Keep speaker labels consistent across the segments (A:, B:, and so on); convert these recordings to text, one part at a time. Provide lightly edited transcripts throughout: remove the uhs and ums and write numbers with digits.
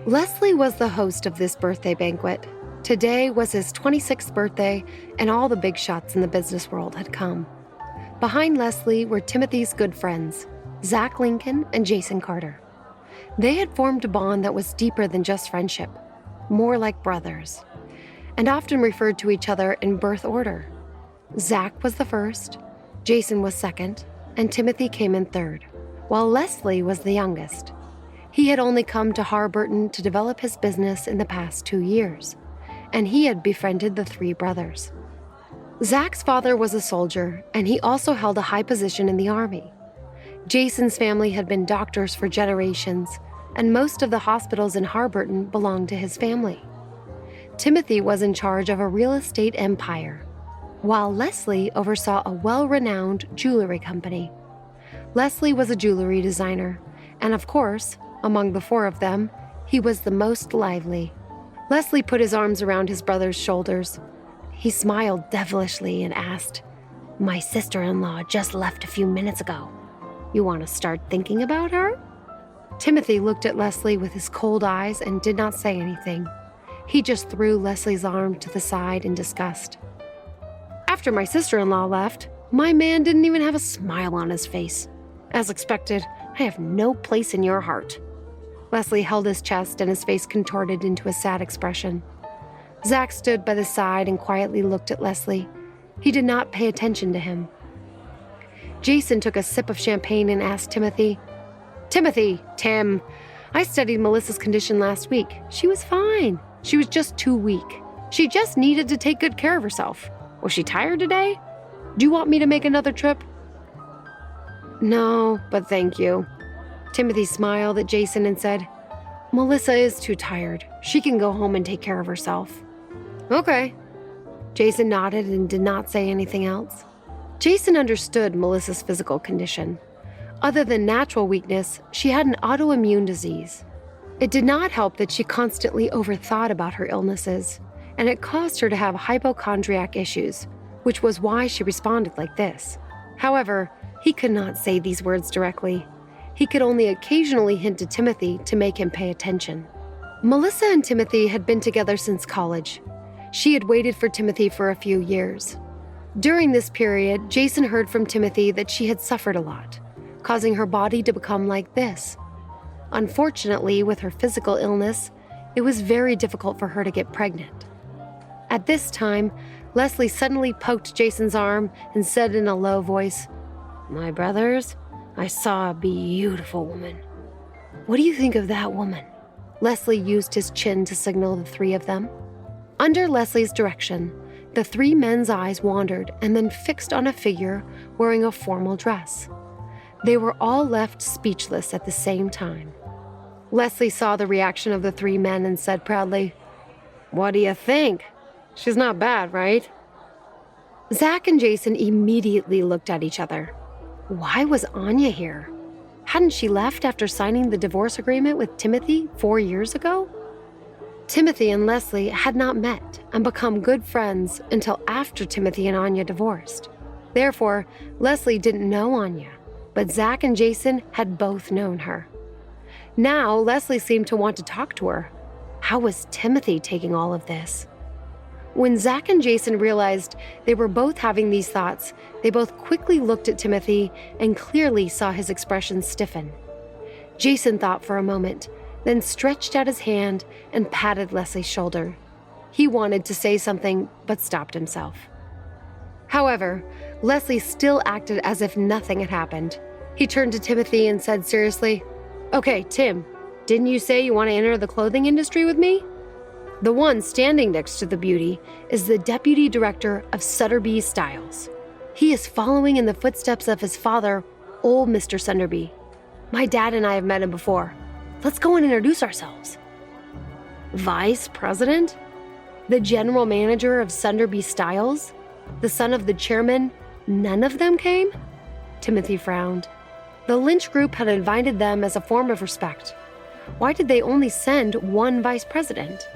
A: Leslie was the host of this birthday banquet. Today was his 26th birthday, and all the big shots in the business world had come. Behind Leslie were Timothy's good friends, Zach Lincoln and Jason Carter. They had formed a bond that was deeper than just friendship, more like brothers, and often referred to each other in birth order. Zach was the first, Jason was second, and Timothy came in third, while Leslie was the youngest. He had only come to Harburton to develop his business in the past 2 years, and he had befriended the three brothers. Zach's father was a soldier, and he also held a high position in the army. Jason's family had been doctors for generations, and most of the hospitals in Harburton belonged to his family. Timothy was in charge of a real estate empire, while Leslie oversaw a well-renowned jewelry company. Leslie was a jewelry designer, and of course, among the four of them, he was the most lively. Leslie put his arms around his brother's shoulders. He smiled devilishly and asked, "My sister-in-law just left a few minutes ago. You want to start thinking about her?" Timothy looked at Leslie with his cold eyes and did not say anything. He just threw Leslie's arm to the side in disgust. "After my sister-in-law left, my man didn't even have a smile on his face. As expected, I have no place in your heart." Leslie held his chest and his face contorted into a sad expression. Zach stood by the side and quietly looked at Leslie. He did not pay attention to him. Jason took a sip of champagne and asked Timothy, "Tim, I studied Melissa's condition last week. She was fine. She was just too weak. She just needed to take good care of herself. Was she tired today? Do you want me to make another trip?" "No, but thank you." Timothy smiled at Jason and said, "Melissa is too tired. She can go home and take care of herself." "Okay." Jason nodded and did not say anything else. Jason understood Melissa's physical condition. Other than natural weakness, she had an autoimmune disease. It did not help that she constantly overthought about her illnesses, and it caused her to have hypochondriac issues, which was why she responded like this. However, he could not say these words directly. He could only occasionally hint to Timothy to make him pay attention. Melissa and Timothy had been together since college. She had waited for Timothy for a few years. During this period, Jason heard from Timothy that she had suffered a lot, causing her body to become like this. Unfortunately, with her physical illness, it was very difficult for her to get pregnant. At this time, Leslie suddenly poked Jason's arm and said in a low voice, "My brothers, I saw a beautiful woman." "What do you think of that woman?" Leslie used his chin to signal the three of them. Under Leslie's direction, the three men's eyes wandered and then fixed on a figure wearing a formal dress. They were all left speechless at the same time. Leslie saw the reaction of the three men and said proudly, "What do you think? She's not bad, right?" Zach and Jason immediately looked at each other. Why was Anya here? Hadn't she left after signing the divorce agreement with Timothy 4 years ago? Timothy and Leslie had not met and become good friends until after Timothy and Anya divorced. Therefore, Leslie didn't know Anya, but Zach and Jason had both known her. Now, Leslie seemed to want to talk to her. How was Timothy taking all of this? When Zach and Jason realized they were both having these thoughts, they both quickly looked at Timothy and clearly saw his expression stiffen. Jason thought for a moment, then stretched out his hand and patted Leslie's shoulder. He wanted to say something, but stopped himself. However, Leslie still acted as if nothing had happened. He turned to Timothy and said seriously, "Okay, Tim, didn't you say you want to enter the clothing industry with me?" The one standing next to the beauty is the deputy director of Sunderby Styles. He is following in the footsteps of his father, old Mr. Sunderby. My dad and I have met him before. Let's go and introduce ourselves. Vice president? The general manager of Sunderby Styles? The son of the chairman? None of them came? Timothy frowned. The Lynch Group had invited them as a form of respect. Why did they only send one vice president?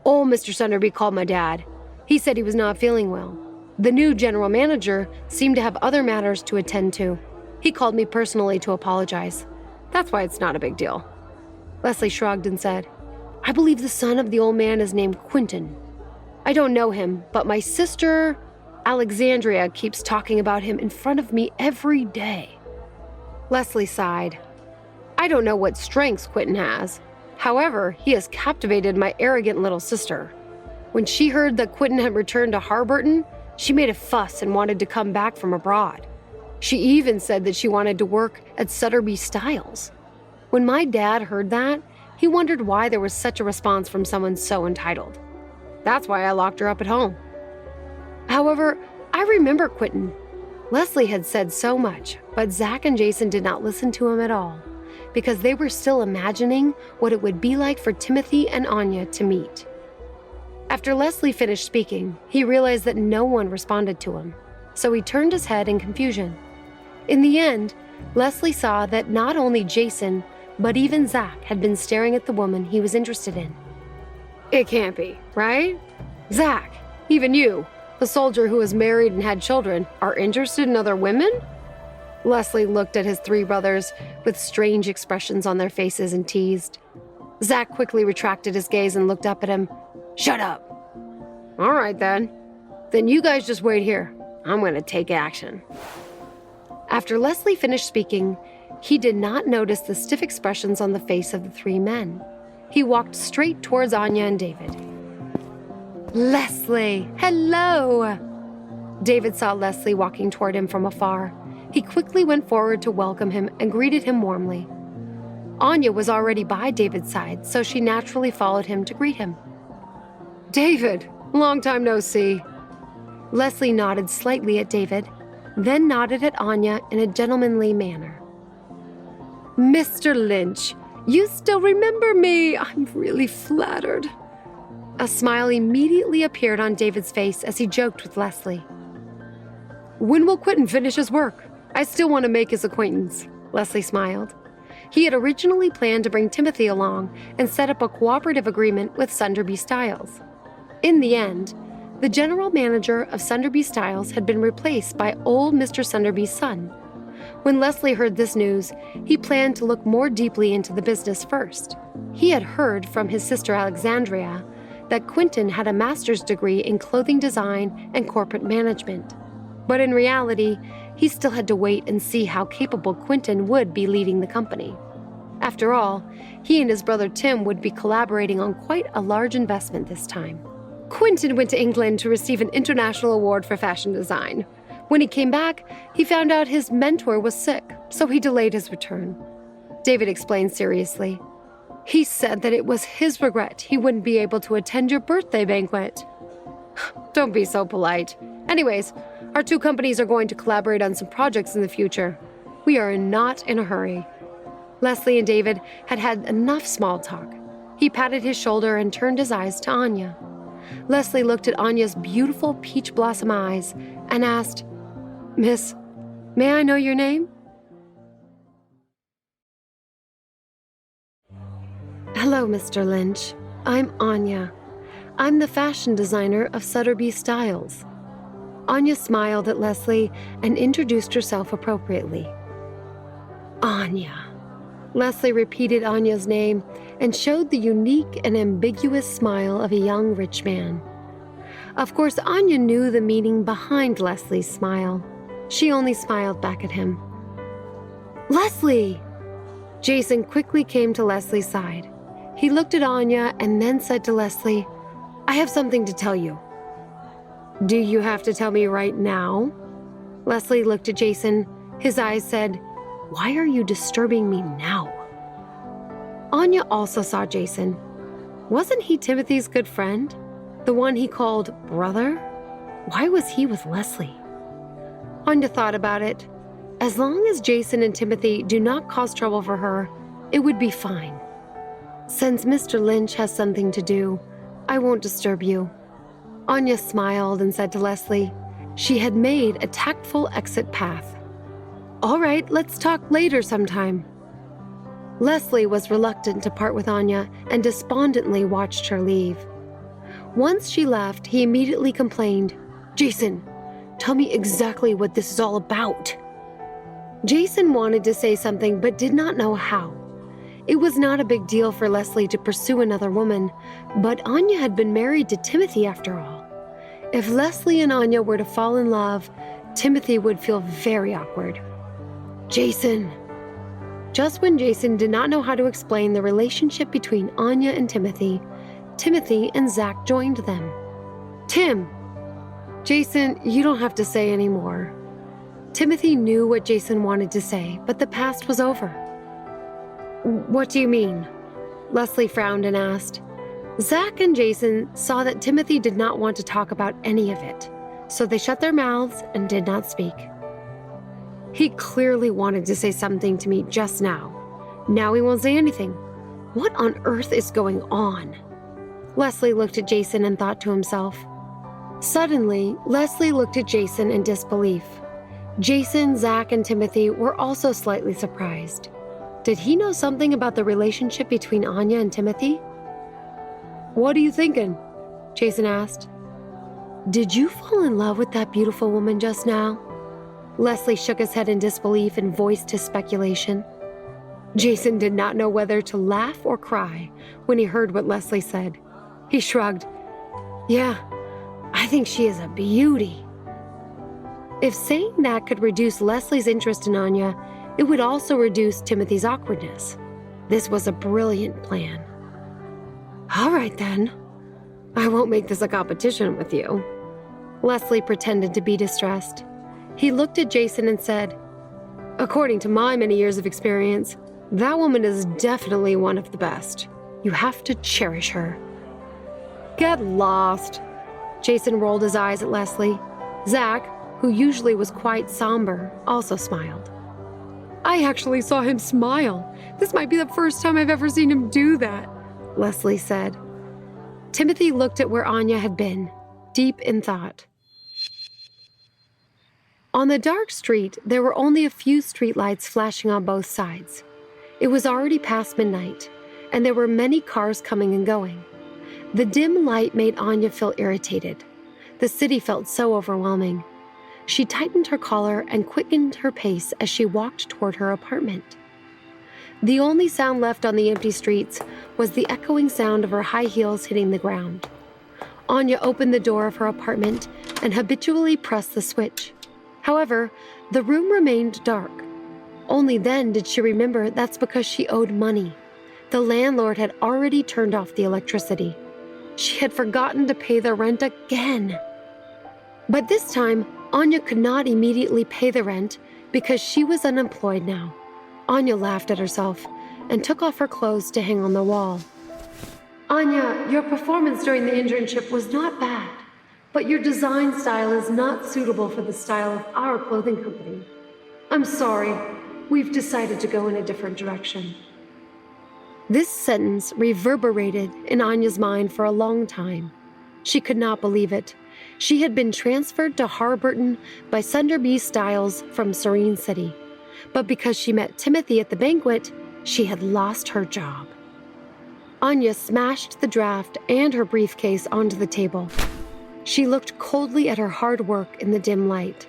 A: Old Mr. Sunderby called my dad. He said he was not feeling well. The new general manager seemed to have other matters to attend to. He called me personally to apologize. That's why it's not a big deal. Leslie shrugged and said, I believe the son of the old man is named Quentin. I don't know him, but my sister, Alexandria, keeps talking about him in front of me every day. Leslie sighed. I don't know what strengths Quentin has. However, he has captivated my arrogant little sister. When she heard that Quentin had returned to Harburton, she made a fuss and wanted to come back from abroad. She even said that she wanted to work at Sutterby Styles. When my dad heard that, he wondered why there was such a response from someone so entitled. That's why I locked her up at home. However, I remember Quentin. Leslie had said so much, but Zach and Jason did not listen to him at all, because they were still imagining what it would be like for Timothy and Anya to meet. After Leslie finished speaking, he realized that no one responded to him, so he turned his head in confusion. In the end, Leslie saw that not only Jason, but even Zach had been staring at the woman he was interested in. It can't be, right? Zach, even you, the soldier who was married and had children, are interested in other women? Leslie looked at his three brothers with strange expressions on their faces and teased. Zach quickly retracted his gaze and looked up at him. Shut up. All right, then. Then you guys just wait here. I'm going to take action. After Leslie finished speaking, he did not notice the stiff expressions on the face of the three men. He walked straight towards Anya and David. Leslie, hello! David saw Leslie walking toward him from afar. He quickly went forward to welcome him and greeted him warmly. Anya was already by David's side, so she naturally followed him to greet him. David, long time no see. Leslie nodded slightly at David, then nodded at Anya in a gentlemanly manner. Mr. Lynch, you still remember me. I'm really flattered. A smile immediately appeared on David's face as he joked with Leslie. When will Quentin finish his work? I still want to make his acquaintance, Leslie smiled. He had originally planned to bring Timothy along and set up a cooperative agreement with Sunderby Styles. In the end, the general manager of Sunderby Styles had been replaced by old Mr. Sunderby's son. When Leslie heard this news, he planned to look more deeply into the business first. He had heard from his sister Alexandria that Quentin had a master's degree in clothing design and corporate management. But in reality, he still had to wait and see how capable Quentin would be leading the company. After all, he and his brother Tim would be collaborating on quite a large investment this time. Quentin went to England to receive an international award for fashion design. When he came back, he found out his mentor was sick, so he delayed his return. David explained seriously. He said that it was his regret he wouldn't be able to attend your birthday banquet. Don't be so polite. Anyways, our two companies are going to collaborate on some projects in the future. We are not in a hurry. Leslie and David had had enough small talk. He patted his shoulder and turned his eyes to Anya. Leslie looked at Anya's beautiful peach blossom eyes and asked, Miss, may I know your name? Hello, Mr. Lynch. I'm Anya. I'm the fashion designer of Sutterby Styles. Anya smiled at Leslie and introduced herself appropriately. Anya. Leslie repeated Anya's name and showed the unique and ambiguous smile of a young rich man. Of course, Anya knew the meaning behind Leslie's smile. She only smiled back at him. Leslie! Jason quickly came to Leslie's side. He looked at Anya and then said to Leslie, I have something to tell you. Do you have to tell me right now? Leslie looked at Jason. His eyes said, Why are you disturbing me now? Anya also saw Jason. Wasn't he Timothy's good friend? The one he called brother? Why was he with Leslie? Anya thought about it. As long as Jason and Timothy do not cause trouble for her, it would be fine. Since Mr. Lynch has something to do, I won't disturb you. Anya smiled and said to Leslie, she had made a tactful exit path. All right, let's talk later sometime. Leslie was reluctant to part with Anya and despondently watched her leave. Once she left, he immediately complained, Jason, tell me exactly what this is all about. Jason wanted to say something but did not know how. It was not a big deal for Leslie to pursue another woman, but Anya had been married to Timothy after all. If Leslie and Anya were to fall in love, Timothy would feel very awkward. Jason. Just when Jason did not know how to explain the relationship between Anya and Timothy and Zach joined them. Tim. Jason, you don't have to say any more. Timothy knew what Jason wanted to say, but the past was over. What do you mean? Leslie frowned and asked. Zach and Jason saw that Timothy did not want to talk about any of it, so they shut their mouths and did not speak. He clearly wanted to say something to me just now. Now he won't say anything. What on earth is going on? Leslie looked at Jason and thought to himself. Suddenly, Leslie looked at Jason in disbelief. Jason, Zach, and Timothy were also slightly surprised. Did he know something about the relationship between Anya and Timothy? What are you thinking? Jason asked. Did you fall in love with that beautiful woman just now? Leslie shook his head in disbelief and voiced his speculation. Jason did not know whether to laugh or cry when he heard what Leslie said. He shrugged. Yeah, I think she is a beauty. If saying that could reduce Leslie's interest in Anya, it would also reduce Timothy's awkwardness. This was a brilliant plan. All right then. I won't make this a competition with you. Leslie pretended to be distressed. He looked at Jason and said, according to my many years of experience, that woman is definitely one of the best. You have to cherish her. Get lost. Jason rolled his eyes at Leslie. Zach, who usually was quite somber, also smiled. I actually saw him smile. This might be the first time I've ever seen him do that, Leslie said. Timothy looked at where Anya had been, deep in thought. On the dark street, there were only a few streetlights flashing on both sides. It was already past midnight, and there were many cars coming and going. The dim light made Anya feel irritated. The city felt so overwhelming. She tightened her collar and quickened her pace as she walked toward her apartment. The only sound left on the empty streets was the echoing sound of her high heels hitting the ground. Anya opened the door of her apartment and habitually pressed the switch. However, the room remained dark. Only then did she remember that's because she owed money. The landlord had already turned off the electricity. She had forgotten to pay the rent again. But this time, Anya could not immediately pay the rent because she was unemployed now. Anya laughed at herself and took off her clothes to hang on the wall. Anya, your performance during the internship was not bad, but your design style is not suitable for the style of our clothing company. I'm sorry, we've decided to go in a different direction. This sentence reverberated in Anya's mind for a long time. She could not believe it. She had been transferred to Harburton by Sunderby Styles from Serene City. But because she met Timothy at the banquet, she had lost her job. Anya smashed the draft and her briefcase onto the table. She looked coldly at her hard work in the dim light.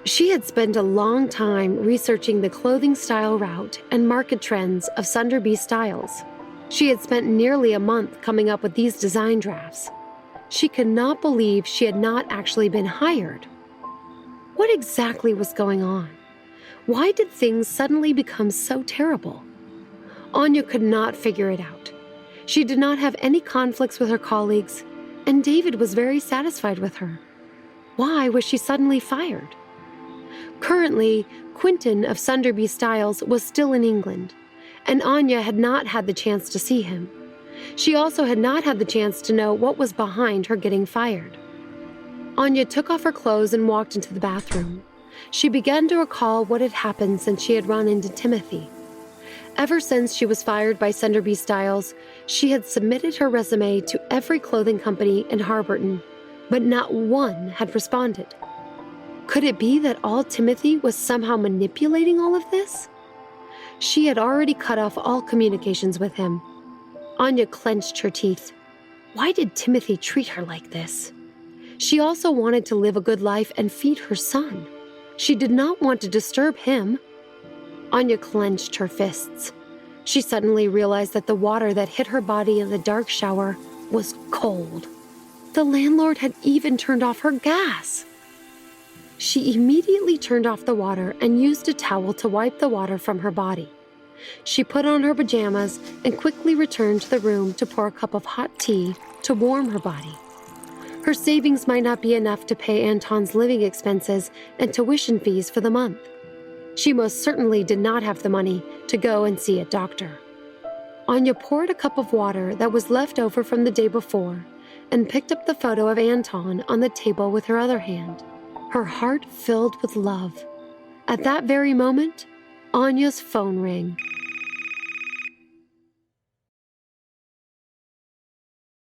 A: She had spent a long time researching the clothing style route and market trends of Sunderby Styles. She had spent nearly a month coming up with these design drafts. She could not believe she had not actually been hired. What exactly was going on? Why did things suddenly become so terrible? Anya could not figure it out. She did not have any conflicts with her colleagues, and David was very satisfied with her. Why was she suddenly fired? Currently, Quinton of Sunderby Styles was still in England, and Anya had not had the chance to see him. She also had not had the chance to know what was behind her getting fired. Anya took off her clothes and walked into the bathroom. She began to recall what had happened since she had run into Timothy. Ever since she was fired by Sunderby Styles, she had submitted her resume to every clothing company in Harburton, but not one had responded. Could it be that all Timothy was somehow manipulating all of this? She had already cut off all communications with him. Anya clenched her teeth. Why did Timothy treat her like this? She also wanted to live a good life and feed her son. She did not want to disturb him. Anya clenched her fists. She suddenly realized that the water that hit her body in the dark shower was cold. The landlord had even turned off her gas. She immediately turned off the water and used a towel to wipe the water from her body. She put on her pajamas and quickly returned to the room to pour a cup of hot tea to warm her body. Her savings might not be enough to pay Anton's living expenses and tuition fees for the month. She most certainly did not have the money to go and see a doctor. Anya poured a cup of water that was left over from the day before and picked up the photo of Anton on the table with her other hand, her heart filled with love. At that very moment, Anya's phone rang.